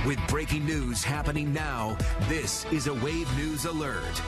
With breaking news happening now, this is a Wave News Alert.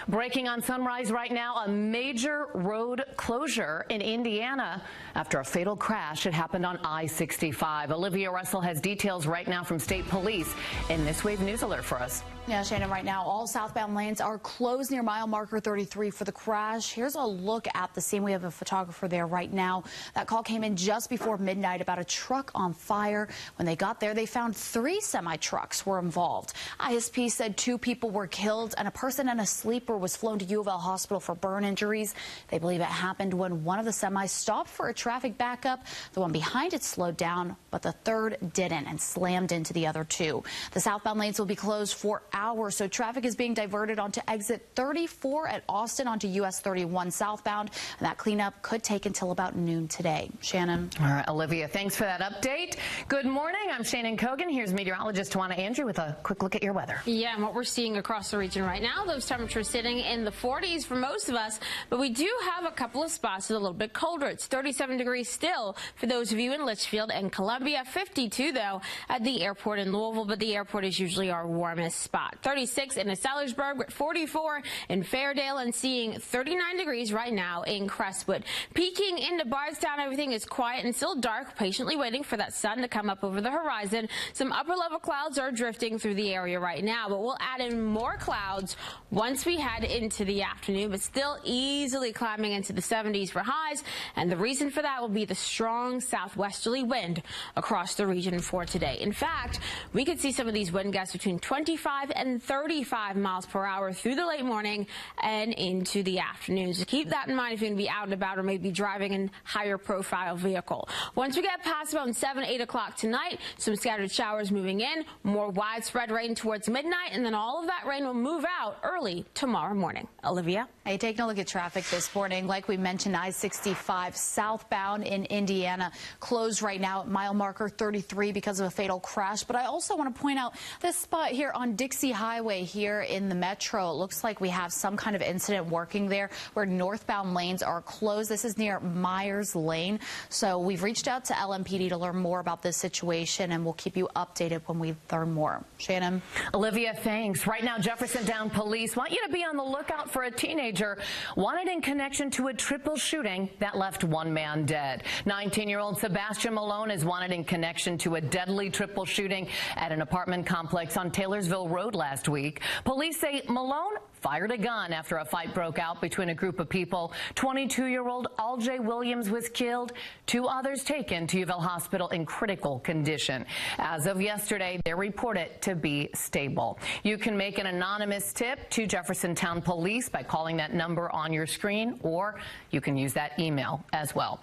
Breaking on Sunrise right now, a major road closure in Indiana after a fatal crash. It happened on I-65. Olivia Russell has details right now from state police in this Wave News Alert for us. Yeah, Shannon, right now, all southbound lanes are closed near mile marker 33 for the crash. Here's a look at the scene. We have a photographer there right now. That call came in just before midnight about a truck on fire. When they got there, they found 3 semi-trucks were involved. ISP said 2 people were killed and a person in a sleeper was flown to U of L Hospital for burn injuries. They believe it happened when one of the semis stopped for a traffic backup. The one behind it slowed down, but the third didn't and slammed into the other 2. The southbound lanes will be closed for hours, so traffic is being diverted onto exit 34 at Austin onto US 31 southbound, and that cleanup could take until about noon today. Shannon. All right, Olivia, thanks for that update. Good morning. I'm Shannon Kogan. Here's meteorologist Tawana Andrew with a quick look at your weather. Yeah, and what we're seeing across the region right now, those temperatures sitting in the 40s for most of us, but we do have a couple of spots that are a little bit colder. It's 37 degrees still for those of you in Litchfield and Columbia, 52 though at the airport in Louisville, but the airport is usually our warmest spot. 36 in Sellersburg, 44 in Fairdale, and seeing 39 degrees right now in Crestwood. Peeking into Bardstown, everything is quiet and still dark, patiently waiting for that sun to come up over the horizon. Some upper level clouds are drifting through the area right now, but we'll add in more clouds once we head into the afternoon, but still easily climbing into the 70s for highs, and the reason for that will be the strong southwesterly wind across the region for today. In fact, we could see some of these wind gusts between 25 and 35 miles per hour through the late morning and into the afternoon. So keep that in mind if you're going to be out and about or maybe driving in higher profile vehicle. Once we get past about 7, 8 o'clock tonight, some scattered showers moving in, more widespread rain towards midnight, and then all of that rain will move out early tomorrow morning. Olivia? Hey, taking a look at traffic this morning. Like we mentioned, I-65 southbound in Indiana closed right now at mile marker 33 because of a fatal crash. But I also want to point out this spot here on Dixie Highway here in the metro. It looks like we have some kind of incident working there where northbound lanes are closed. This is near Myers Lane. So we've reached out to LMPD to learn more about this situation, and we'll keep you updated when we learn more. Shannon? Olivia, thanks. Right now, Jeffersontown police want you to be on the lookout for a teenager wanted in connection to a triple shooting that left 1 man dead. 19-year-old Sebastian Malone is wanted in connection to a deadly triple shooting at an apartment complex on Taylorsville Road last week. Police say Malone fired a gun after a fight broke out between a group of people. 22-year-old Aljay Williams was killed. 2 others taken to U of L Hospital in critical condition. As of yesterday, they're reported to be stable. You can make an anonymous tip to Jeffersontown Police by calling that number on your screen, or you can use that email as well.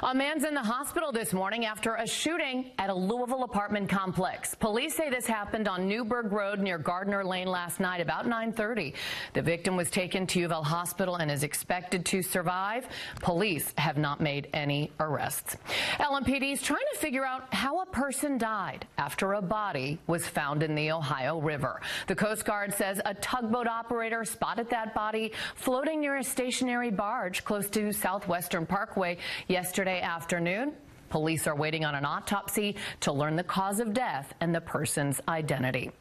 A man's in the hospital this morning after a shooting at a Louisville apartment complex. Police say this happened on Newburgh Road near Gardner Lane last night about 9:30. The victim was taken to U of L Hospital and is expected to survive. Police have not made any arrests. LMPD is trying to figure out how a person died after a body was found in the Ohio River. The Coast Guard says a tugboat operator spotted that body floating near a stationary barge close to Southwestern Parkway yesterday afternoon. Police are waiting on an autopsy to learn the cause of death and the person's identity.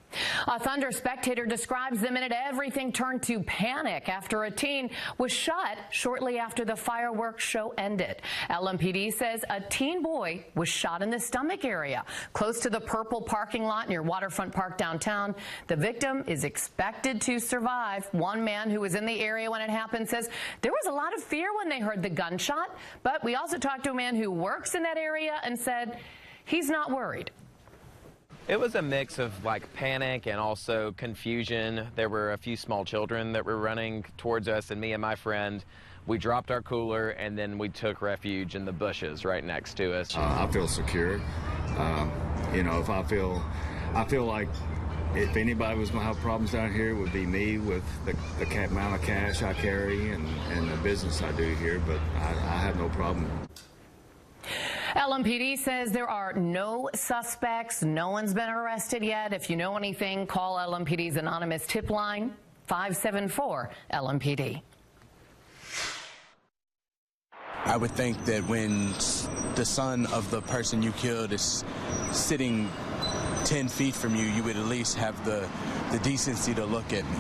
A Thunder spectator describes the minute everything turned to panic after a teen was shot shortly after the fireworks show ended. LMPD says a teen boy was shot in the stomach area close to the Purple parking lot near Waterfront Park downtown. The victim is expected to survive. One man who was in the area when it happened says there was a lot of fear when they heard the gunshot, but we also talked to a man who works in that area and said he's not worried. It was a mix of like panic and also confusion. There were a few small children that were running towards us, and me and my friend, we dropped our cooler and then we took refuge in the bushes right next to us. I feel secure. You know, if I feel like if anybody was going to have problems down here, it would be me with the amount of cash I carry and the business I do here, but I have no problem. LMPD says there are no suspects. No one's been arrested yet. If you know anything, call LMPD's anonymous tip line, 574-LMPD. I would think that when the son of the person you killed is sitting 10 feet from you, you would at least have the decency to look at me.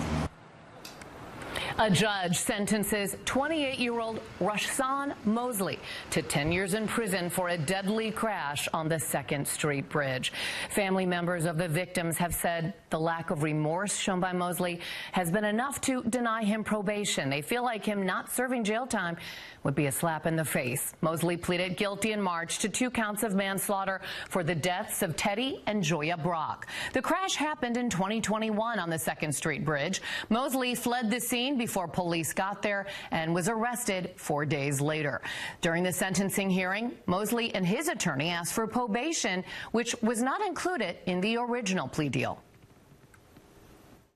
A judge sentences 28-year-old Rashawn Mosley to 10 years in prison for a deadly crash on the 2nd Street Bridge. Family members of the victims have said the lack of remorse shown by Mosley has been enough to deny him probation. They feel like him not serving jail time would be a slap in the face. Mosley pleaded guilty in March to 2 counts of manslaughter for the deaths of Teddy and Joya Brock. The crash happened in 2021 on the 2nd Street Bridge. Mosley fled the scene before police got there and was arrested 4 days later. During the sentencing hearing, Mosley and his attorney asked for probation, which was not included in the original plea deal.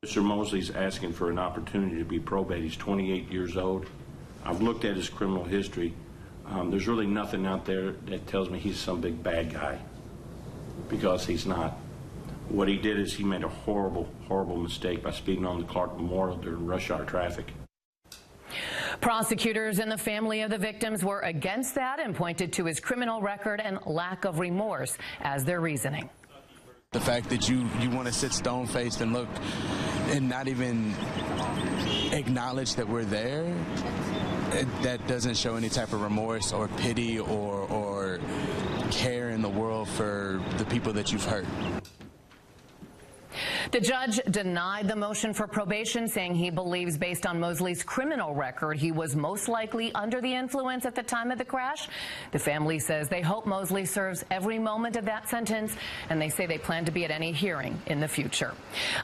Mr. Mosley's asking for an opportunity to be probated. He's 28 years old. I've looked at his criminal history. There's really nothing out there that tells me he's some big bad guy, because he's not. What he did is he made a horrible, horrible mistake by speeding on the Clark Memorial during rush hour traffic. Prosecutors and the family of the victims were against that and pointed to his criminal record and lack of remorse as their reasoning. The fact that you want to sit stone-faced and look and not even acknowledge that we're there, that doesn't show any type of remorse or pity or care in the world for the people that you've hurt. The judge denied the motion for probation, saying he believes, based on Mosley's criminal record, he was most likely under the influence at the time of the crash. The family says they hope Mosley serves every moment of that sentence, and they say they plan to be at any hearing in the future.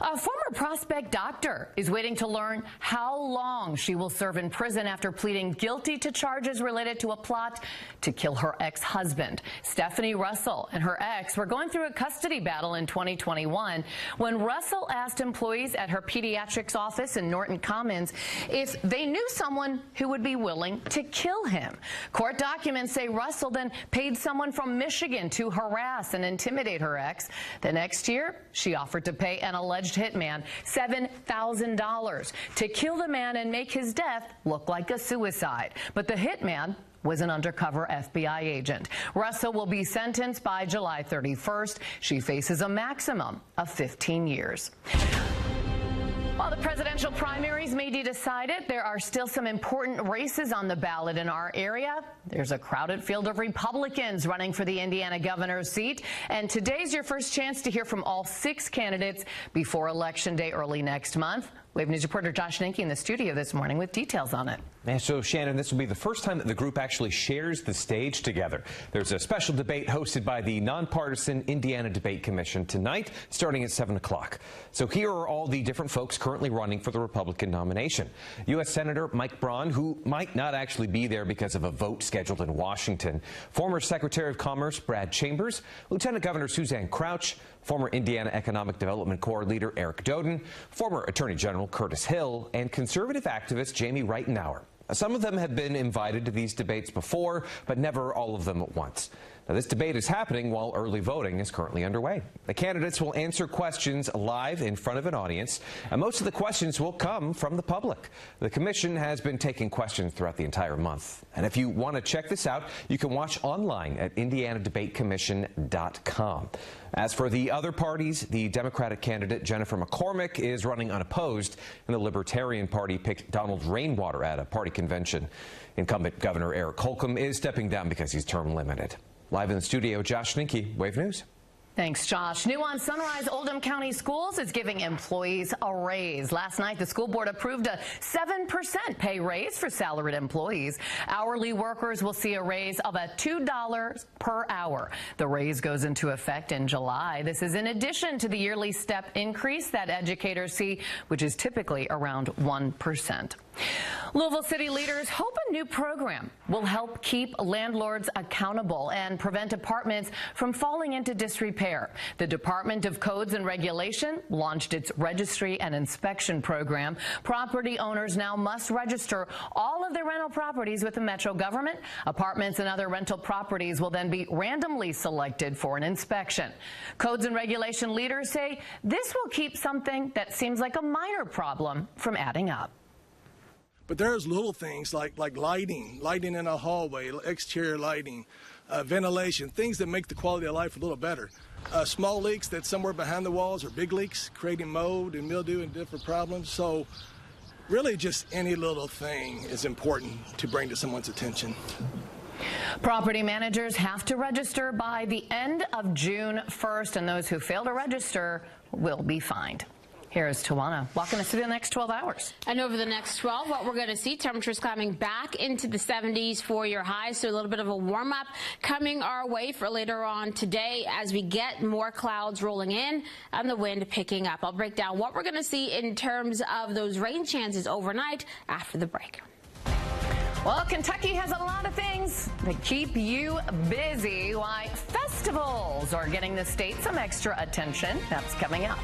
A former Prospect doctor is waiting to learn how long she will serve in prison after pleading guilty to charges related to a plot to kill her ex-husband. Stephanie Russell and her ex were going through a custody battle in 2021 when Russell asked employees at her pediatrics office in Norton Commons if they knew someone who would be willing to kill him. Court documents say Russell then paid someone from Michigan to harass and intimidate her ex. The next year, she offered to pay an alleged hitman $7,000 to kill the man and make his death look like a suicide. But the hitman was an undercover FBI agent. Russell will be sentenced by July 31st. She faces a maximum of 15 years. While the presidential primaries may be decided, there are still some important races on the ballot in our area. There's a crowded field of Republicans running for the Indiana governor's seat, and today's your first chance to hear from all 6 candidates before Election Day early next month. Wave News reporter Josh Ninke in the studio this morning with details on it. And so, Shannon, this will be the first time that the group actually shares the stage together. There's a special debate hosted by the nonpartisan Indiana Debate Commission tonight, starting at 7 o'clock. So here are all the different folks currently running for the Republican nomination. U.S. Senator Mike Braun, who might not actually be there because of a vote scheduled in Washington. Former Secretary of Commerce Brad Chambers, Lieutenant Governor Suzanne Crouch, former Indiana Economic Development Corps leader Eric Doden, former Attorney General Curtis Hill, and conservative activist Jamie Reitenauer. Some of them have been invited to these debates before, but never all of them at once. Now, this debate is happening while early voting is currently underway. The candidates will answer questions live in front of an audience, and most of the questions will come from the public. The commission has been taking questions throughout the entire month. And if you want to check this out, you can watch online at indianadebatecommission.com. As for the other parties, the Democratic candidate Jennifer McCormick is running unopposed, and the Libertarian Party picked Donald Rainwater at a party convention. Incumbent Governor Eric Holcomb is stepping down because he's term limited. Live in the studio, Josh Ninke, Wave News. Thanks, Josh. New on Sunrise, Oldham County Schools is giving employees a raise. Last night, the school board approved a 7% pay raise for salaried employees. Hourly workers will see a raise of $2 per hour. The raise goes into effect in July. This is in addition to the yearly step increase that educators see, which is typically around 1%. Louisville city leaders hope a new program will help keep landlords accountable and prevent apartments from falling into disrepair. The Department of Codes and Regulation launched its registry and inspection program. Property owners now must register all of their rental properties with the metro government. Apartments and other rental properties will then be randomly selected for an inspection. Codes and Regulation leaders say this will keep something that seems like a minor problem from adding up. But there's little things like lighting in a hallway, exterior lighting, ventilation, things that make the quality of life a little better. small leaks that's somewhere behind the walls or big leaks, creating mold and mildew and different problems. So really just any little thing is important to bring to someone's attention. Property managers have to register by the end of June 1st, and those who fail to register will be fined. Here's Tawana walking us through the next 12 hours. And over the next 12, what we're going to see, temperatures climbing back into the 70s for your highs. So a little bit of a warm up coming our way for later on today as we get more clouds rolling in and the wind picking up. I'll break down what we're going to see in terms of those rain chances overnight after the break. Well, Kentucky has a lot of things that keep you busy. Why festivals are getting the state some extra attention. That's coming up.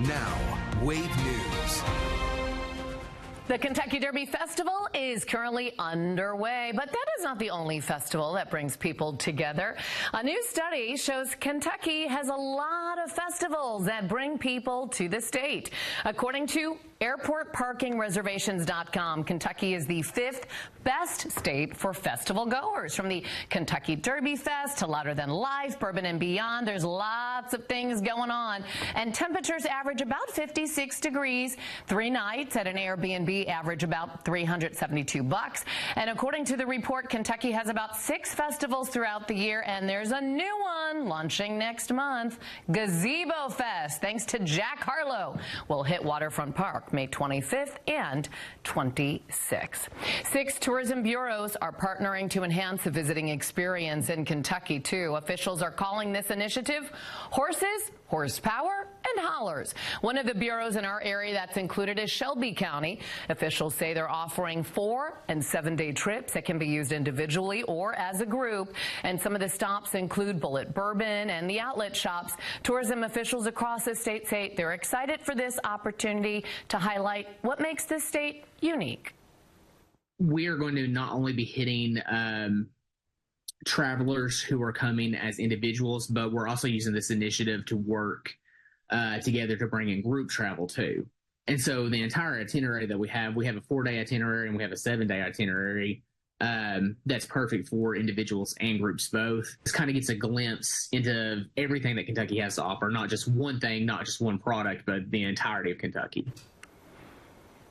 Now, Wave News. The Kentucky Derby Festival is currently underway, but that is not the only festival that brings people together. A new study shows Kentucky has a lot of festivals that bring people to the state. According to AirportParkingReservations.com, Kentucky is the 5th best state for festival goers. From the Kentucky Derby Fest to Louder Than Life, Bourbon and Beyond, there's lots of things going on. And temperatures average about 56 degrees. 3 nights at an Airbnb average about $372. And according to the report, Kentucky has about 6 festivals throughout the year, and there's a new one launching next month, Gazebo Fest, thanks to Jack Harlow. Will hit Waterfront Park May 25th and 26th. 6 tourism bureaus are partnering to enhance the visiting experience in Kentucky, too. Officials are calling this initiative Horses, Horsepower, and Hollers. One of the bureaus in our area that's included is Shelby County. Officials say they're offering 4- and 7-day trips that can be used individually or as a group. And some of the stops include Bullet Bourbon and the outlet shops. Tourism officials across the state say they're excited for this opportunity to highlight what makes this state unique. We are going to not only be hitting travelers who are coming as individuals, but we're also using this initiative to work together to bring in group travel too. And so the entire itinerary that we have a 4-day itinerary and we have a 7-day itinerary that's perfect for individuals and groups both. This kind of gets a glimpse into everything that Kentucky has to offer, not just one thing, not just one product, but the entirety of Kentucky.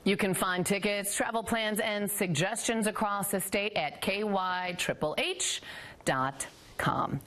You can find tickets, travel plans, and suggestions across the state at kyhhh.com.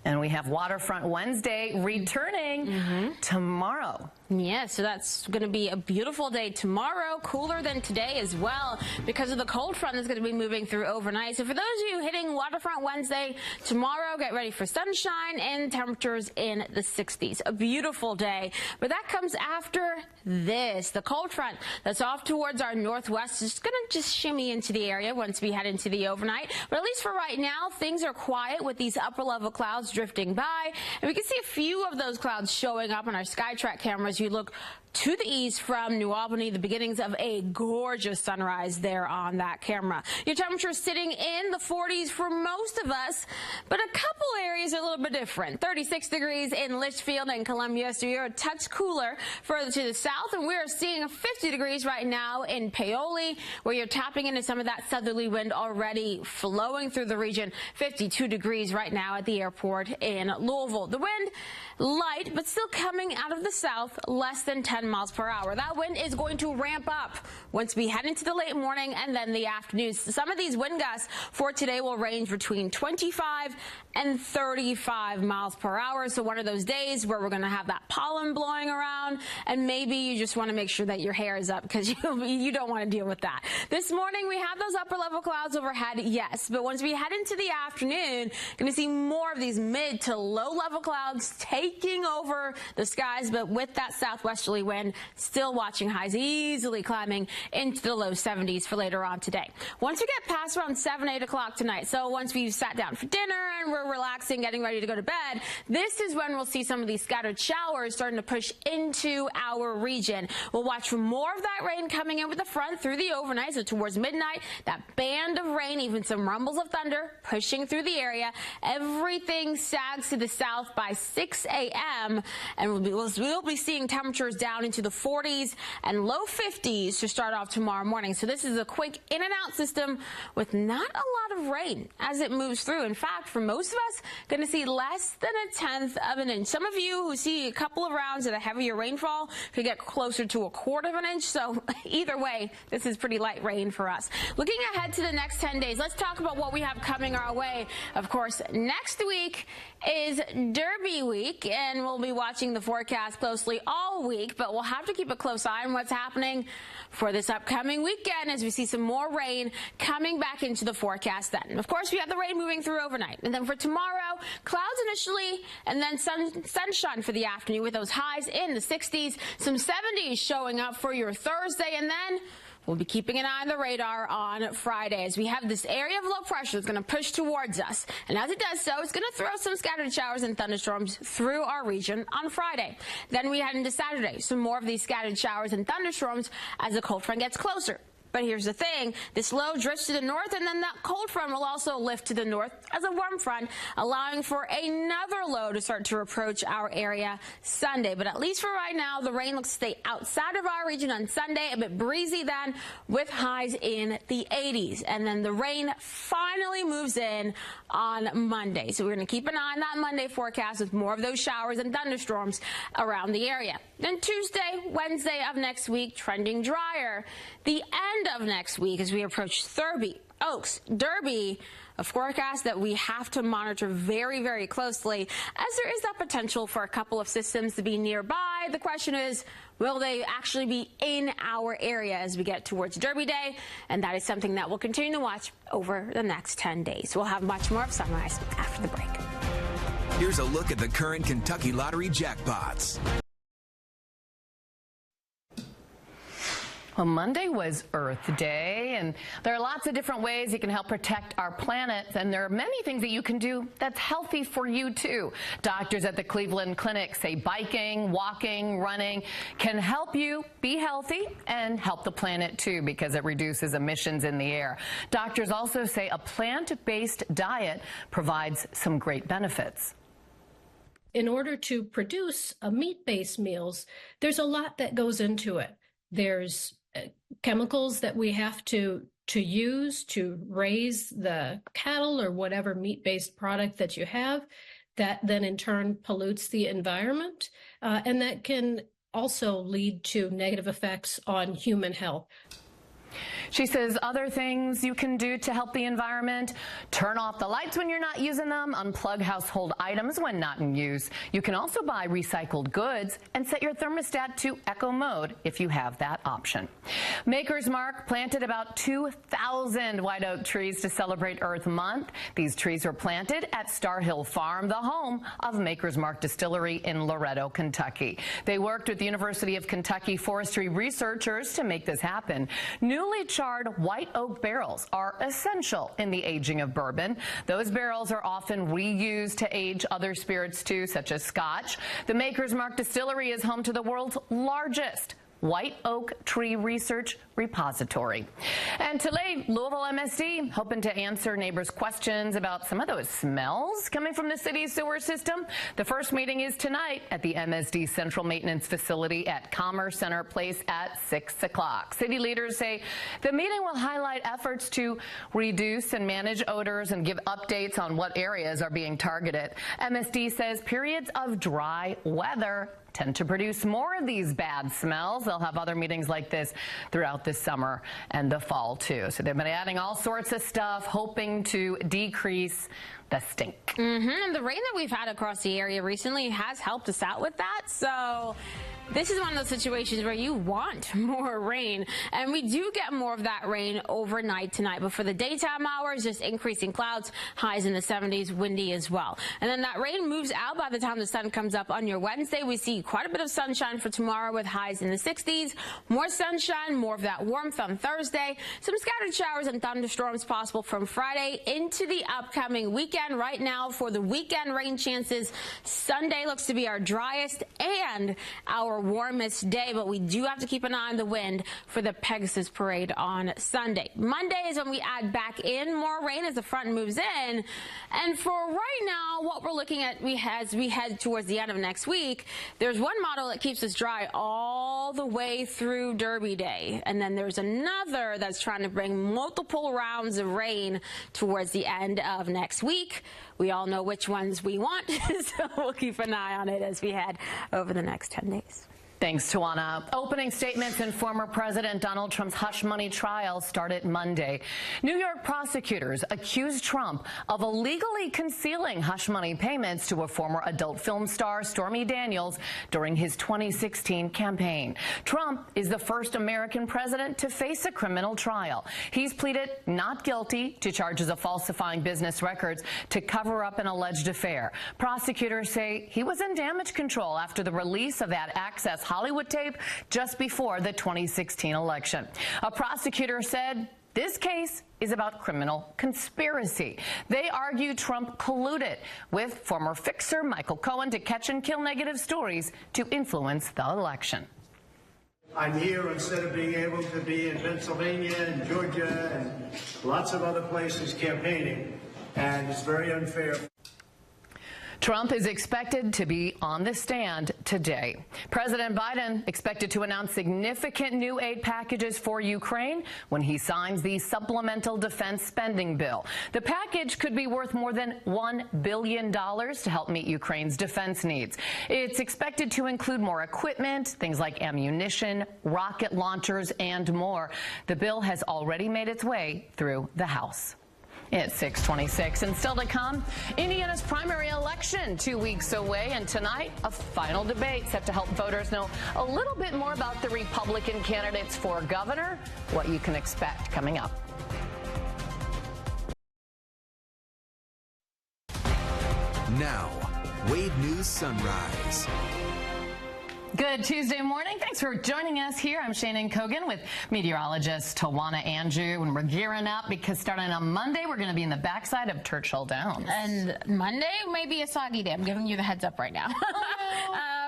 And we have Waterfront Wednesday returning tomorrow. Yeah, so that's going to be a beautiful day tomorrow, cooler than today as well because of the cold front that's going to be moving through overnight. So for those of you hitting Waterfront Wednesday tomorrow, get ready for sunshine and temperatures in the 60s. A beautiful day, but that comes after this. The cold front that's off towards our northwest is going to just shimmy into the area once we head into the overnight. But at least for right now, things are quiet with these upper level clouds drifting by. And we can see a few of those clouds showing up on our SkyTrack cameras. You look to the east from New Albany, the beginnings of a gorgeous sunrise there on that camera. Your temperature is sitting in the 40s for most of us, but a couple areas are a little bit different. 36 degrees in Litchfield and Columbia, so you're a touch cooler further to the south, and we're seeing 50 degrees right now in Paoli, where you're tapping into some of that southerly wind already flowing through the region. 52 degrees right now at the airport in Louisville. The wind light, but still coming out of the south, less than 10 miles per hour. That wind is going to ramp up once we head into the late morning and then the afternoon. Some of these wind gusts for today will range between 25 and 35 miles per hour. So one of those days where we're going to have that pollen blowing around, and maybe you just want to make sure that your hair is up because you don't want to deal with that. This morning we have those upper level clouds overhead, yes, but once we head into the afternoon, going to see more of these mid to low level clouds taking over the skies, but with that southwesterly wind, still watching highs easily climbing into the low 70s for later on today. Once we get past around 7, 8 o'clock tonight, so once we've sat down for dinner and we're you're relaxing, getting ready to go to bed, this is when we'll see some of these scattered showers starting to push into our region. We'll watch for more of that rain coming in with the front through the overnight, so towards midnight, that band of rain, even some rumbles of thunder pushing through the area. Everything sags to the south by 6 a.m. and we'll be seeing temperatures down into the 40s and low 50s to start off tomorrow morning. So this is a quick in and out system with not a lot of rain as it moves through. In fact, for most of us, going to see less than 1/10 of an inch. Some of you who see a couple of rounds of a heavier rainfall could get closer to 1/4 of an inch. So either way, this is pretty light rain for us. Looking ahead to the next 10 days, let's talk about what we have coming our way. Of course, next week is Derby week, and we'll be watching the forecast closely all week, but we'll have to keep a close eye on what's happening for this upcoming weekend as we see some more rain coming back into the forecast then. Of course, we have the rain moving through overnight. And then for tomorrow, clouds initially, and then sunshine for the afternoon with those highs in the 60s, some 70s showing up for your Thursday, and then we'll be keeping an eye on the radar on Friday as we have this area of low pressure that's going to push towards us. And as it does so, it's going to throw some scattered showers and thunderstorms through our region on Friday. Then we head into Saturday, some more of these scattered showers and thunderstorms as the cold front gets closer. But here's the thing, this low drifts to the north, and then that cold front will also lift to the north as a warm front, allowing for another low to start to approach our area Sunday. But at least for right now, the rain looks to stay outside of our region on Sunday, a bit breezy then with highs in the 80s. And then the rain finally moves in on Monday. So we're going to keep an eye on that Monday forecast with more of those showers and thunderstorms around the area. Then Tuesday, Wednesday of next week, trending drier. The end of next week as we approach Thurby, Oaks, Derby, a forecast that we have to monitor very, very closely as there is that potential for a couple of systems to be nearby. The question is, will they actually be in our area as we get towards Derby Day? And that is something that we'll continue to watch over the next 10 days. We'll have much more of Sunrise after the break. Here's a look at the current Kentucky Lottery jackpots. Well, Monday was Earth Day, and there are lots of different ways you can help protect our planet, and there are many things that you can do that's healthy for you, too. Doctors at the Cleveland Clinic say biking, walking, running can help you be healthy and help the planet, too, because it reduces emissions in the air. Doctors also say a plant-based diet provides some great benefits. In order to produce a meat-based meals, there's a lot that goes into it. There's chemicals that we have to use to raise the cattle or whatever meat-based product that you have that then in turn pollutes the environment, and that can also lead to negative effects on human health. She says other things you can do to help the environment: turn off the lights when you're not using them, unplug household items when not in use. You can also buy recycled goods and set your thermostat to eco mode if you have that option. Maker's Mark planted about 2,000 white oak trees to celebrate Earth Month. These trees were planted at Star Hill Farm, the home of Maker's Mark Distillery in Loretto, Kentucky. They worked with the University of Kentucky forestry researchers to make this happen. Newly charred white oak barrels are essential in the aging of bourbon. Those barrels are often reused to age other spirits too, such as scotch. The Maker's Mark Distillery is home to the world's largest white oak tree research repository. And today, Louisville MSD hoping to answer neighbors' questions about some of those smells coming from the city's sewer system. The first meeting is tonight at the MSD Central Maintenance Facility at Commerce Center Place at 6 o'clock. City leaders say the meeting will highlight efforts to reduce and manage odors and give updates on what areas are being targeted. MSD says periods of dry weather tend to produce more of these bad smells. They'll have other meetings like this throughout the summer and the fall, too. So they've been adding all sorts of stuff, hoping to decrease the stink. And the rain that we've had across the area recently has helped us out with that. So this is one of those situations where you want more rain, and we do get more of that rain overnight tonight. But for the daytime hours, just increasing clouds, highs in the 70s, windy as well. And then that rain moves out by the time the sun comes up on your Wednesday. We see quite a bit of sunshine for tomorrow with highs in the 60s. More sunshine, more of that warmth on Thursday. Some scattered showers and thunderstorms possible from Friday into the upcoming weekend. weekend right now for the weekend rain chances. Sunday looks to be our driest and our warmest day, but we do have to keep an eye on the wind for the Pegasus Parade on Sunday. Monday is when we add back in more rain as the front moves in. And for right now, what we're looking at, as we head towards the end of next week, there's one model that keeps us dry all the way through Derby Day. And then there's another that's trying to bring multiple rounds of rain towards the end of next week. We all know which ones we want, so we'll keep an eye on it as we head over the next 10 days. Thanks, Tawana. Opening statements in former President Donald Trump's hush money trial started Monday. New York prosecutors accused Trump of illegally concealing hush money payments to a former adult film star, Stormy Daniels, during his 2016 campaign. Trump is the first American president to face a criminal trial. He's pleaded not guilty to charges of falsifying business records to cover up an alleged affair. Prosecutors say he was in damage control after the release of that Access Hollywood tape just before the 2016 election. A prosecutor said this case is about criminal conspiracy. They argue Trump colluded with former fixer Michael Cohen to catch and kill negative stories to influence the election. I'm here instead of being able to be in Pennsylvania and Georgia and lots of other places campaigning, and it's very unfair. Trump is expected to be on the stand today. President Biden expected to announce significant new aid packages for Ukraine when he signs the supplemental defense spending bill. The package could be worth more than $1 billion to help meet Ukraine's defense needs. It's expected to include more equipment, things like ammunition, rocket launchers, and more. The bill has already made its way through the House. It's 6:26, and still to come, Indiana's primary election 2 weeks away, and tonight a final debate set to help voters know a little bit more about the Republican candidates for governor, what you can expect coming up. Now, Wave News Sunrise. Good Tuesday morning. Thanks for joining us here. I'm Shannon Kogan with meteorologist Tawana Andrew, and we're gearing up because starting on Monday, we're going to be in the backside of Churchill Downs. And Monday may be a soggy day. I'm giving you the heads up right now.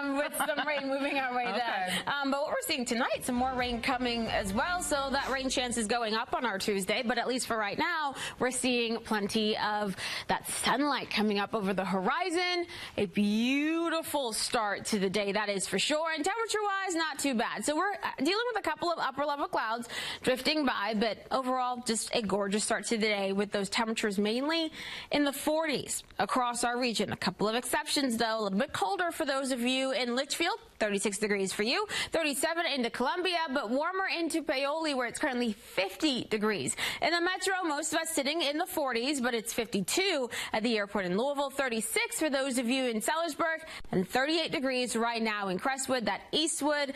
With some rain moving our way there. But what we're seeing tonight, some more rain coming as well. So that rain chance is going up on our Tuesday. But at least for right now, we're seeing plenty of that sunlight coming up over the horizon. A beautiful start to the day, that is for sure. And temperature-wise, not too bad. So we're dealing with a couple of upper-level clouds drifting by. But overall, just a gorgeous start to the day with those temperatures mainly in the 40s across our region. A couple of exceptions, though. A little bit colder for those of you in Litchfield, 36 degrees for you, 37 into Columbia, but warmer into Paoli, where it's currently 50 degrees. In the metro, most of us sitting in the 40s, but it's 52 at the airport in Louisville, 36 for those of you in Sellersburg, and 38 degrees right now in Crestwood. That Eastwood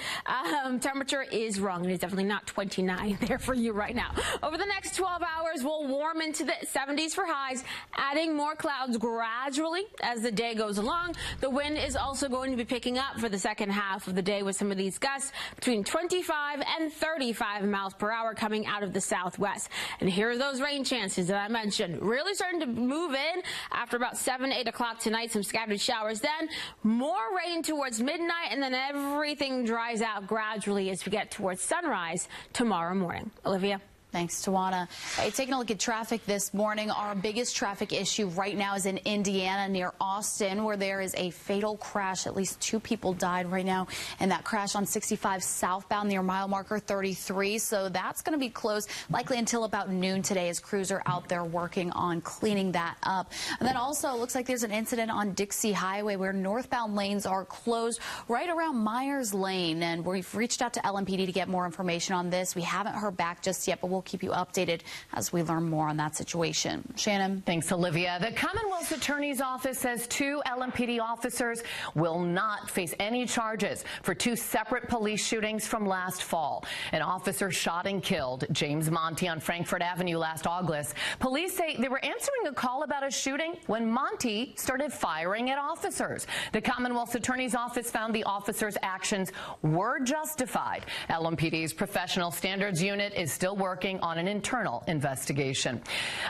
temperature is wrong. It is definitely not 29 there for you right now. Over the next 12 hours, we'll warm into the 70s for highs, adding more clouds gradually as the day goes along. The wind is also going to be picking up for the second half of the day with some of these gusts between 25 and 35 miles per hour coming out of the southwest. And here are those rain chances that I mentioned. Really starting to move in after about 7, 8 o'clock tonight. Some scattered showers then. More rain towards midnight, and then everything dries out gradually as we get towards sunrise tomorrow morning. Olivia? Thanks, Tawana. Hey, taking a look at traffic this morning. Our biggest traffic issue right now is in Indiana near Austin, where there is a fatal crash. At least 2 people died right now in that crash on 65 southbound near mile marker 33. So that's going to be closed likely until about noon today as crews are out there working on cleaning that up. And then also it looks like there's an incident on Dixie Highway where northbound lanes are closed right around Myers Lane. And we've reached out to LMPD to get more information on this. We haven't heard back just yet, but we'll keep you updated as we learn more on that situation. Shannon? Thanks, Olivia. The Commonwealth Attorney's Office says 2 LMPD officers will not face any charges for 2 separate police shootings from last fall. An officer shot and killed James Monty on Frankfort Avenue last August. Police say they were answering a call about a shooting when Monty started firing at officers. The Commonwealth Attorney's Office found the officers' actions were justified. LMPD's Professional Standards Unit is still working working on an internal investigation.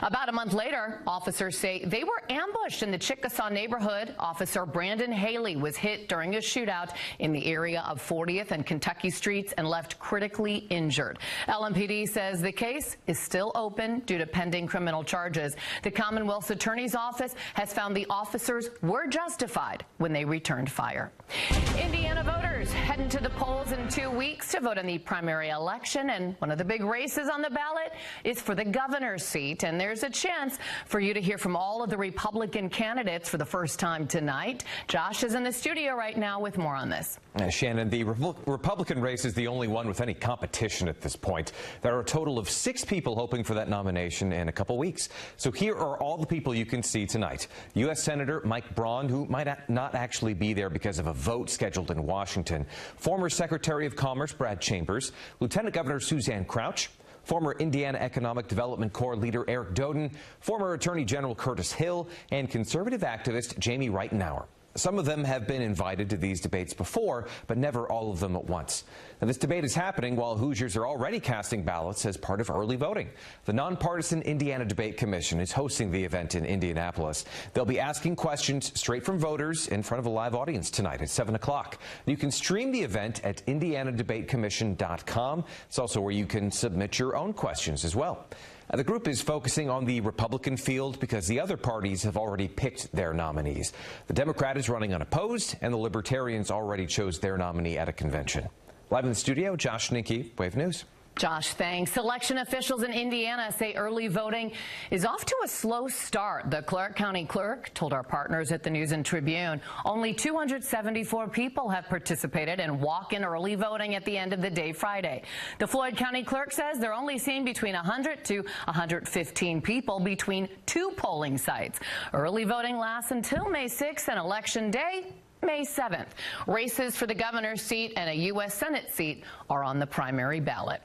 About a month later, officers say they were ambushed in the Chickasaw neighborhood. Officer Brandon Haley was hit during a shootout in the area of 40th and Kentucky Streets and left critically injured. LMPD says the case is still open due to pending criminal charges. The Commonwealth's Attorney's Office has found the officers were justified when they returned fire. Indiana voters heading to the polls in 2 weeks to vote in the primary election, and one of the big races on the ballot is for the governor's seat, and there's a chance for you to hear from all of the Republican candidates for the first time tonight. Josh is in the studio right now with more on this. Shannon, the Republican race is the only one with any competition at this point. There are a total of 6 people hoping for that nomination in a couple weeks. So here are all the people you can see tonight. U.S. Senator Mike Braun, who might not actually be there because of a vote scheduled in Washington. Former Secretary of Commerce Brad Chambers, Lieutenant Governor Suzanne Crouch, former Indiana Economic Development Corps leader Eric Doden, former Attorney General Curtis Hill, and conservative activist Jamie Reitenauer. Some of them have been invited to these debates before, but never all of them at once. Now, this debate is happening while Hoosiers are already casting ballots as part of early voting. The nonpartisan Indiana Debate Commission is hosting the event in Indianapolis. They'll be asking questions straight from voters in front of a live audience tonight at 7 o'clock. You can stream the event at indianadebatecommission.com. It's also where you can submit your own questions as well. The group is focusing on the Republican field because the other parties have already picked their nominees. The Democrat is running unopposed, and the Libertarians already chose their nominee at a convention. Live in the studio, Josh Ninke, Wave News. Josh, thanks. Election officials in Indiana say early voting is off to a slow start. The Clark County clerk told our partners at the News and Tribune only 274 people have participated in walk-in early voting at the end of the day Friday. The Floyd County clerk says they're only seeing between 100 to 115 people between 2 polling sites. Early voting lasts until May 6th and Election Day May 7th. Races for the governor's seat and a U.S. Senate seat are on the primary ballot.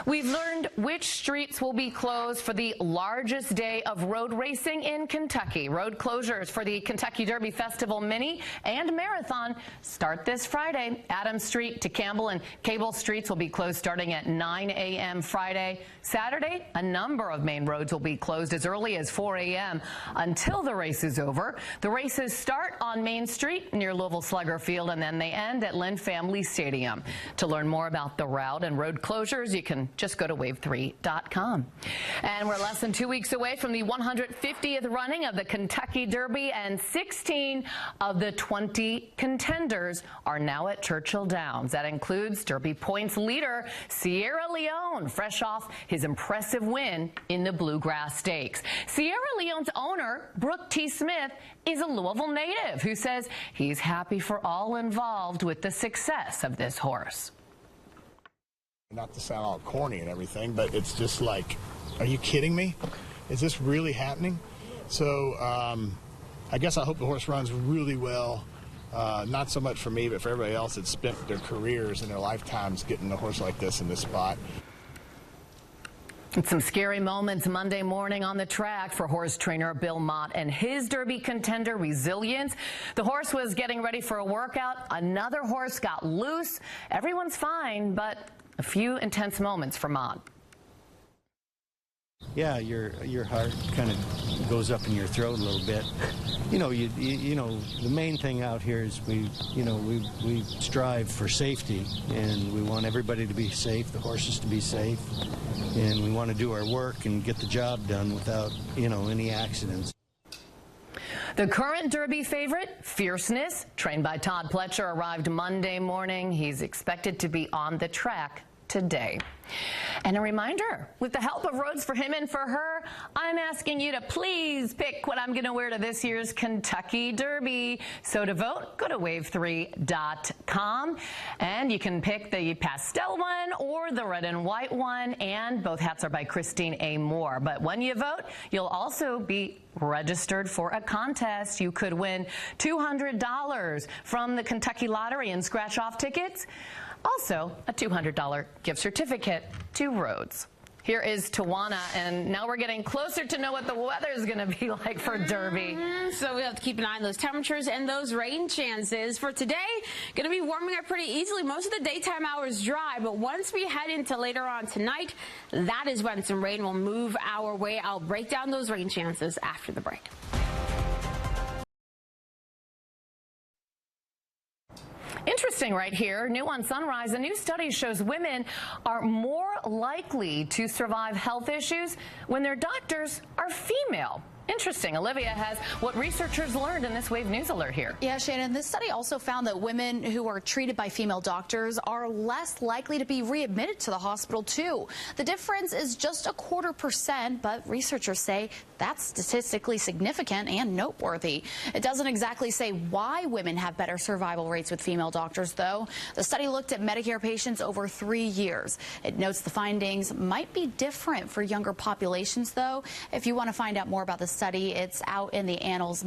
We've learned which streets will be closed for the largest day of road racing in Kentucky. Road closures for the Kentucky Derby Festival Mini and Marathon start this Friday. Adams Street to Campbell and Cable Streets will be closed starting at 9 a.m. Friday. Saturday, a number of main roads will be closed as early as 4 a.m. until the race is over. The races start on Main Street near Louisville Slugger Field, and then they end at Lynn Family Stadium. To learn more about the route and road closures, you can just go to wave3.com. And we're less than 2 weeks away from the 150th running of the Kentucky Derby, and 16 of the 20 contenders are now at Churchill Downs. That includes Derby points leader Sierra Leone, fresh off his impressive win in the Bluegrass Stakes. Sierra Leone's owner, Brooke T. Smith, is a Louisville native who says he's happy for all involved with the success of this horse. Not to sound all corny and everything, but it's just like, are you kidding me? Is this really happening? So I guess I hope the horse runs really well. Not so much for me, but for everybody else that's spent their careers and their lifetimes getting a horse like this in this spot. Some scary moments Monday morning on the track for horse trainer Bill Mott and his Derby contender Resilience. The horse was getting ready for a workout. Another horse got loose. Everyone's fine, but a few intense moments for Mott. Yeah, your heart kind of goes up in your throat a little bit. You know, you know, the main thing out here is we strive for safety, and we want everybody to be safe, the horses to be safe, and we want to do our work and get the job done without, you know, any accidents. The current Derby favorite, Fierceness, trained by Todd Pletcher, arrived Monday morning. He's expected to be on the track today. And a reminder, with the help of Roads for Him and for Her, I'm asking you to please pick what I'm going to wear to this year's Kentucky Derby. So to vote, go to wave3.com, and you can pick the pastel one or the red and white one, and both hats are by Christine A. Moore. But when you vote, you'll also be registered for a contest. You could win $200 from the Kentucky Lottery and scratch-off tickets. Also, a $200 gift certificate to Rhodes. Here is Tawana, and now we're getting closer to know what the weather is going to be like for Derby. So we have to keep an eye on those temperatures and those rain chances. For today, going to be warming up pretty easily. Most of the daytime hours dry, but once we head into later on tonight, that is when some rain will move our way. I'll break down those rain chances after the break. Interesting right here, new on Sunrise, a new study shows women are more likely to survive health issues when their doctors are female. Interesting. Olivia has what researchers learned in this Wave News Alert here. Yeah, Shannon, this study also found that women who are treated by female doctors are less likely to be readmitted to the hospital, too. The difference is just 0.25%, but researchers say that's statistically significant and noteworthy. It doesn't exactly say why women have better survival rates with female doctors, though. The study looked at Medicare patients over 3 years. It notes the findings might be different for younger populations, though. If you want to find out more about the study, it's out in the Annals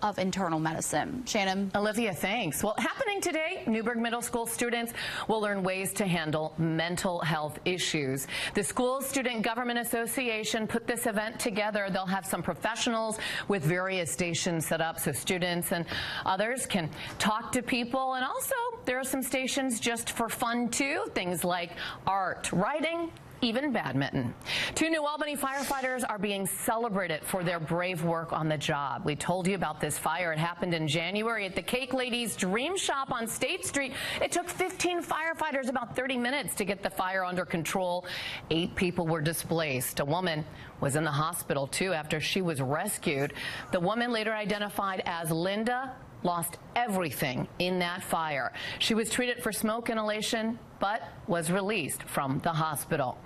of Internal Medicine. Shannon. Olivia, thanks. Well, happening today, Newburgh Middle School students will learn ways to handle mental health issues. The school's Student Government Association put this event together. They'll have some professionals with various stations set up so students and others can talk to people. And also, there are some stations just for fun, too. Things like art, writing, even badminton. 2 New Albany firefighters are being celebrated for their brave work on the job. We told you about this fire. It happened in January at the Cake Lady's Dream Shop on State Street. It took 15 firefighters about 30 minutes to get the fire under control. 8 people were displaced. A woman was in the hospital, too, after she was rescued. The woman, later identified as Linda, lost everything in that fire. She was treated for smoke inhalation, but was released from the hospital.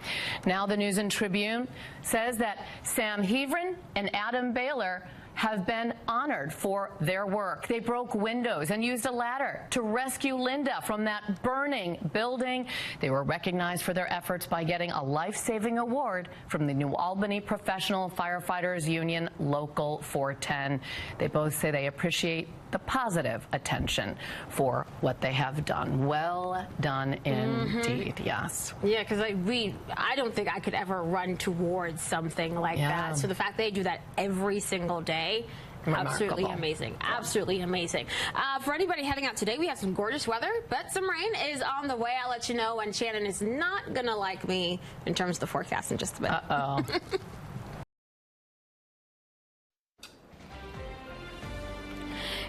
Now the News and Tribune says that Sam Heavrin and Adam Baylor have been honored for their work. They broke windows and used a ladder to rescue Linda from that burning building. They were recognized for their efforts by getting a life-saving award from the New Albany Professional Firefighters Union Local 410. They both say they appreciate the positive attention for what they have done. Well done indeed, yes. Yeah, because I don't think I could ever run towards something like that. So the fact they do that every single day, absolutely amazing. Absolutely amazing. For anybody heading out today, we have some gorgeous weather, but some rain is on the way. I'll let you know when Shannon is not going to like me in terms of the forecast in just a bit. Uh-oh.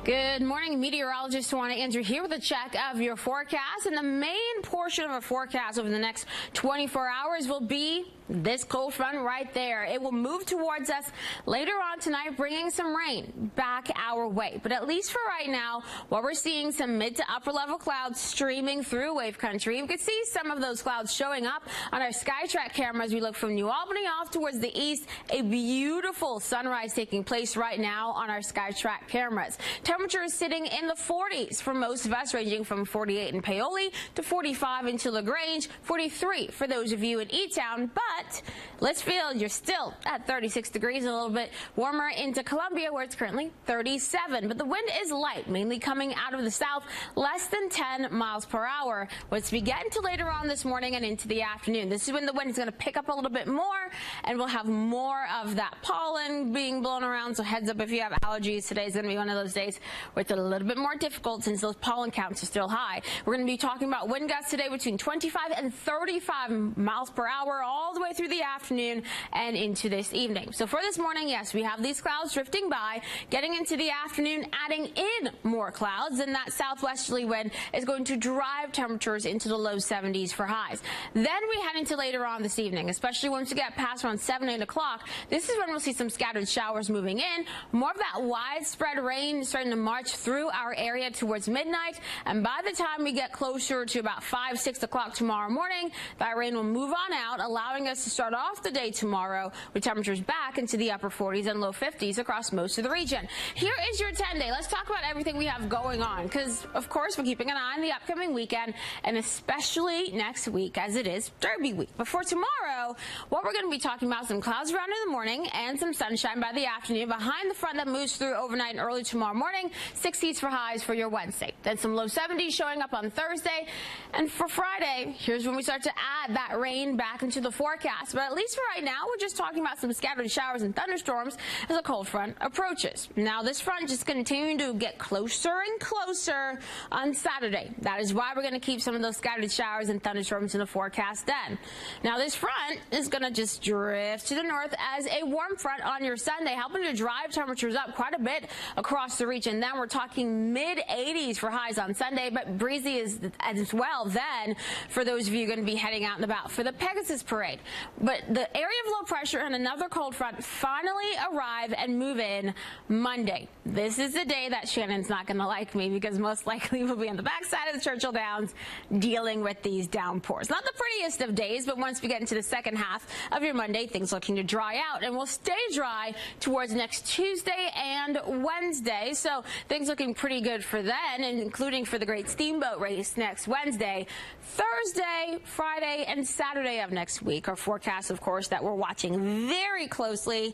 Good morning. Meteorologist Tawana Andrew here with a check of your forecast. And the main portion of our forecast over the next 24 hours will be this cold front right there. It will move towards us later on tonight, bringing some rain back our way. But at least for right now, what we're seeing, some mid to upper level clouds streaming through wave country. We could see some of those clouds showing up on our SkyTrack camera as we look from New Albany off towards the east. A beautiful sunrise taking place right now on our SkyTrack cameras. Temperatures sitting in the 40s for most of us, ranging from 48 in Paoli to 45 into LaGrange, 43 for those of you in E-Town. But Litchfield, you're still at 36 degrees, a little bit warmer into Columbia, where it's currently 37. But the wind is light, mainly coming out of the south, less than 10 miles per hour. Once we get into later on this morning and into the afternoon, this is when the wind is going to pick up a little bit more, and we'll have more of that pollen being blown around. So heads up if you have allergies. Today is going to be one of those days where it's a little bit more difficult since those pollen counts are still high. We're going to be talking about wind gusts today between 25 and 35 miles per hour all the way through the afternoon and into this evening. So for this morning, yes, we have these clouds drifting by. Getting into the afternoon, adding in more clouds, and that southwesterly wind is going to drive temperatures into the low 70s for highs. Then we head into later on this evening, especially once we get past around 7, 8 o'clock. This is when we'll see some scattered showers moving in. More of that widespread rain starting to march through our area towards midnight, and by the time we get closer to about 5, 6 o'clock tomorrow morning, that rain will move on out, allowing us to start off the day tomorrow with temperatures back into the upper 40s and low 50s across most of the region. Here is your 10-day. Let's talk about everything we have going on, because of course we're keeping an eye on the upcoming weekend, and especially next week as it is Derby week. But for tomorrow, what we're going to be talking about, some clouds around in the morning and some sunshine by the afternoon behind the front that moves through overnight and early tomorrow morning. 60s for highs for your Wednesday. Then some low 70s showing up on Thursday. And for Friday, here's when we start to add that rain back into the forecast. forecast, but at least for right now, we're just talking about some scattered showers and thunderstorms as a cold front approaches. Now, this front just continuing to get closer and closer on Saturday. That is why we're going to keep some of those scattered showers and thunderstorms in the forecast then. Now, this front is going to just drift to the north as a warm front on your Sunday, helping to drive temperatures up quite a bit across the region. Then we're talking mid-80s for highs on Sunday, but breezy as well then for those of you going to be heading out and about for the Pegasus Parade. But the area of low pressure and another cold front finally arrive and move in Monday. This is the day that Shannon's not going to like me because most likely we'll be on the backside of the Churchill Downs dealing with these downpours. Not the prettiest of days, but once we get into the second half of your Monday, things looking to dry out and will stay dry towards next Tuesday and Wednesday. So things looking pretty good for then, including for the Great Steamboat Race next Wednesday. Thursday, Friday, and Saturday of next week are forecasts, of course, that we're watching very closely.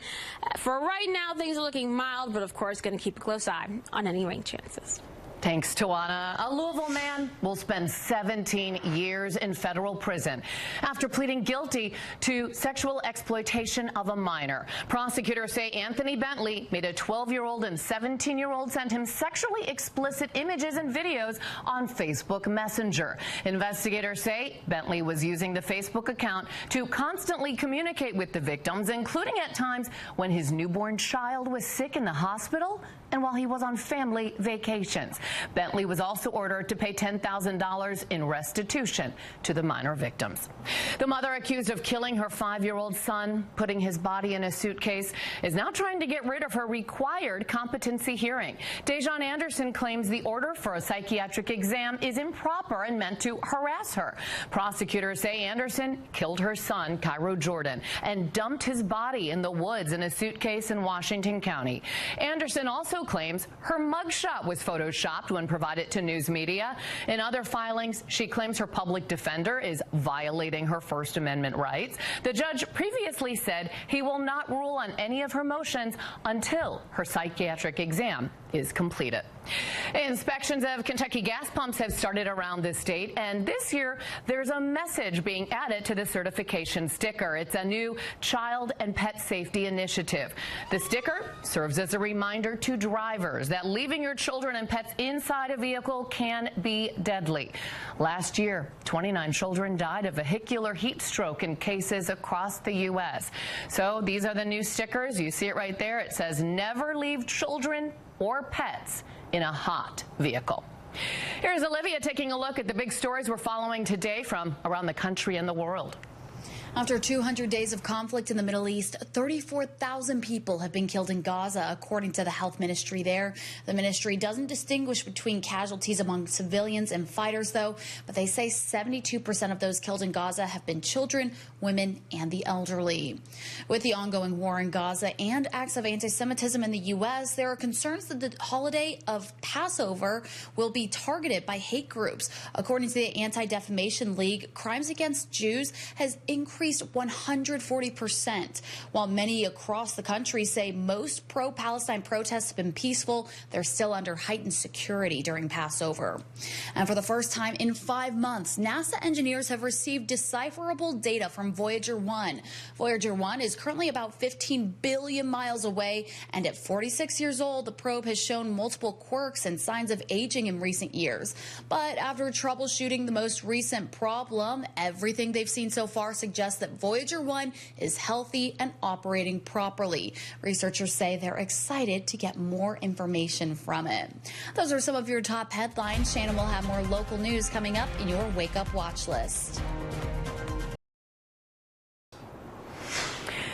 For right now, things are looking mild, but of course, going to keep a close eye on any rain chances. Thanks, Tawana. A Louisville man will spend 17 years in federal prison after pleading guilty to sexual exploitation of a minor. Prosecutors say Anthony Bentley made a 12-year-old and 17-year-old send him sexually explicit images and videos on Facebook Messenger. Investigators say Bentley was using the Facebook account to constantly communicate with the victims, including at times when his newborn child was sick in the hospital and while he was on family vacations. Bentley was also ordered to pay $10,000 in restitution to the minor victims. The mother accused of killing her 5-year-old son, putting his body in a suitcase, is now trying to get rid of her required competency hearing. Dejon Anderson claims the order for a psychiatric exam is improper and meant to harass her. Prosecutors say Anderson killed her son, Cairo Jordan, and dumped his body in the woods in a suitcase in Washington County. Anderson also claims her mugshot was photoshopped when provided to news media. In other filings, she claims her public defender is violating her First Amendment rights. The judge previously said he will not rule on any of her motions until her psychiatric exam is completed. Inspections of Kentucky gas pumps have started around the state, and this year there's a message being added to the certification sticker. It's a new child and pet safety initiative. The sticker serves as a reminder to drivers that leaving your children and pets inside a vehicle can be deadly. Last year, 29 children died of vehicular heat stroke in cases across the U.S. So these are the new stickers. You see it right there. It says never leave children or pets in a hot vehicle. Here's Olivia taking a look at the big stories we're following today from around the country and the world. After 200 days of conflict in the Middle East, 34,000 people have been killed in Gaza, according to the health ministry there. The ministry doesn't distinguish between casualties among civilians and fighters, though, but they say 72% of those killed in Gaza have been children, women, and the elderly. With the ongoing war in Gaza and acts of anti-Semitism in the U.S., there are concerns that the holiday of Passover will be targeted by hate groups. According to the Anti-Defamation League, crimes against Jews has increased 140%. While many across the country say most pro-Palestine protests have been peaceful, they're still under heightened security during Passover. And for the first time in 5 months, NASA engineers have received decipherable data from Voyager 1. Voyager 1 is currently about 15 billion miles away, and at 46 years old, the probe has shown multiple quirks and signs of aging in recent years. But after troubleshooting the most recent problem, everything they've seen so far suggests that Voyager 1 is healthy and operating properly. Researchers say they're excited to get more information from it. Those are some of your top headlines. Shannon will have more local news coming up in your Wake Up Watch List.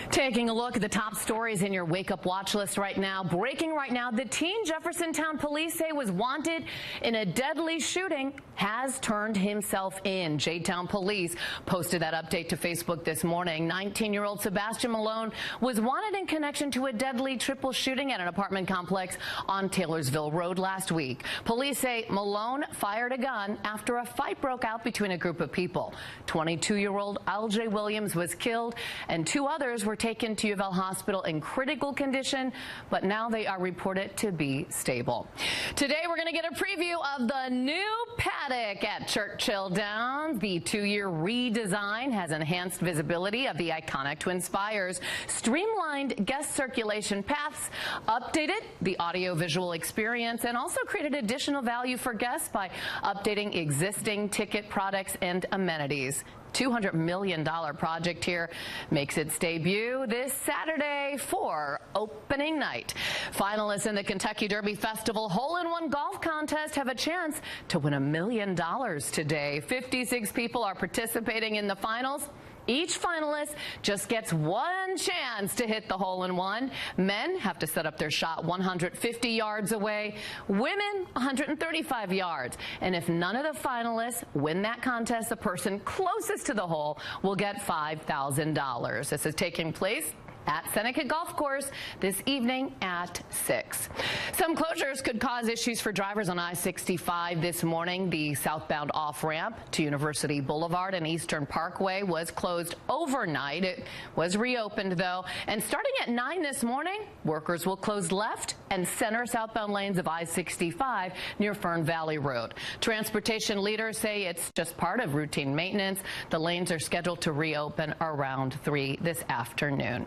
Taking a look at the top stories in your Wake Up Watch List right now. Breaking right now, the teen Jeffersontown police say was wanted in a deadly shooting has turned himself in. J-Town police posted that update to Facebook this morning. 19-year-old Sebastian Malone was wanted in connection to a deadly triple shooting at an apartment complex on Taylorsville Road last week. Police say Malone fired a gun after a fight broke out between a group of people. 22-year-old L.J. Williams was killed and 2 others were taken taken to U of L Hospital in critical condition, but now they are reported to be stable. Today, we're going to get a preview of the new paddock at Churchill Downs. The 2-year redesign has enhanced visibility of the iconic Twin Spires, streamlined guest circulation paths, updated the audio-visual experience, and also created additional value for guests by updating existing ticket products and amenities. $200 million project here makes its debut this Saturday for opening night. Finalists in the Kentucky Derby Festival Hole-in-One Golf Contest have a chance to win $1 million today. 56 people are participating in the finals. Each finalist just gets one chance to hit the hole-in-one. Men have to set up their shot 150 yards away, women 135 yards. And if none of the finalists win that contest, the person closest to the hole will get $5,000. This is taking place at Seneca Golf Course this evening at 6. Some closures could cause issues for drivers on I-65 this morning. The southbound off-ramp to University Boulevard and Eastern Parkway was closed overnight. It was reopened, though. And starting at 9 this morning, workers will close left and center southbound lanes of I-65 near Fern Valley Road. Transportation leaders say it's just part of routine maintenance. The lanes are scheduled to reopen around 3 this afternoon.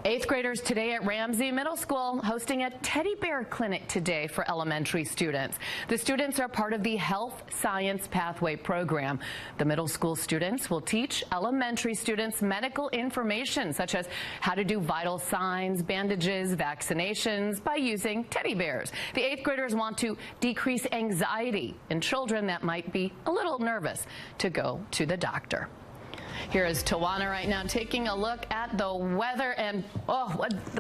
8th graders today at Ramsey Middle School hosting a teddy bear clinic today for elementary students. The students are part of the Health Science Pathway program. The middle school students will teach elementary students medical information such as how to do vital signs, bandages, vaccinations by using teddy bears. The 8th graders want to decrease anxiety in children that might be a little nervous to go to the doctor. Here is Tawana right now taking a look at the weather, and oh,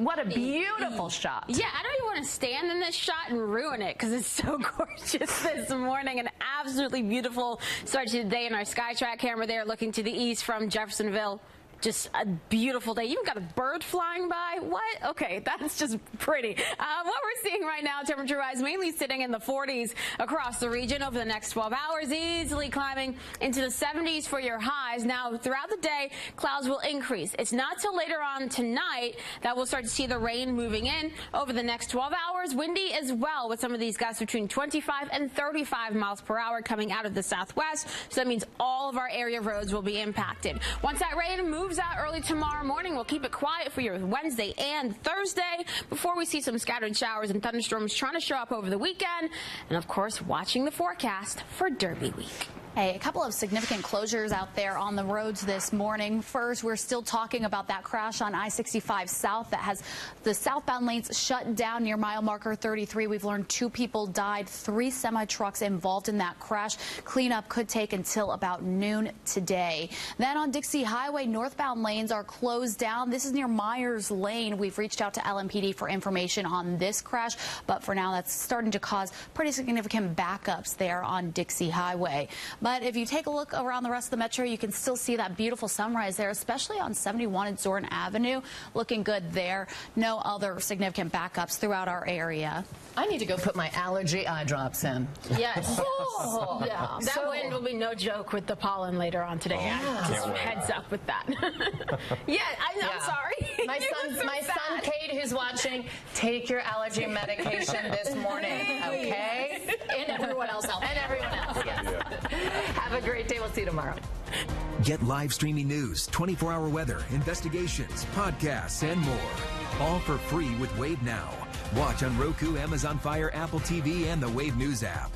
what a beautiful shot. Yeah, I don't even want to stand in this shot and ruin it because it's so gorgeous this morning. An absolutely beautiful start to the day in our SkyTrack camera there looking to the east from Jeffersonville. Just a beautiful day. You even got a bird flying by. What? Okay, that's just pretty. What we're seeing right now, temperature-wise, mainly sitting in the 40s across the region over the next 12 hours, easily climbing into the 70s for your highs. Now, throughout the day, clouds will increase. It's not till later on tonight that we'll start to see the rain moving in over the next 12 hours. Windy as well, with some of these gusts between 25 and 35 miles per hour coming out of the southwest. So that means all of our area roads will be impacted. Once that rain moves out early tomorrow morning, we'll keep it quiet for your Wednesday and Thursday before we see some scattered showers and thunderstorms trying to show up over the weekend. And of course, watching the forecast for Derby week. Hey, a couple of significant closures out there on the roads this morning. First, we're still talking about that crash on I-65 South that has the southbound lanes shut down near mile marker 33. We've learned 2 people died, 3 semi-trucks involved in that crash. Cleanup could take until about noon today. Then on Dixie Highway, northbound lanes are closed down. This is near Myers Lane. We've reached out to LMPD for information on this crash, but for now, that's starting to cause pretty significant backups there on Dixie Highway. But if you take a look around the rest of the metro, you can still see that beautiful sunrise there, especially on 71 and Zorn Avenue. Looking good there. No other significant backups throughout our area. I need to go put my allergy eye drops in. Yes. Oh, yeah. That wind will be no joke with the pollen later on today. Yeah. Just heads up with that. I'm sorry. My son Kate, who's watching, take your allergy medication this morning, okay? And everyone else out there. And everyone else, yes. Have a great day. We'll see you tomorrow. Get live streaming news, 24-hour weather, investigations, podcasts, and more. All for free with Wave Now. Watch on Roku, Amazon Fire, Apple TV, and the Wave News app.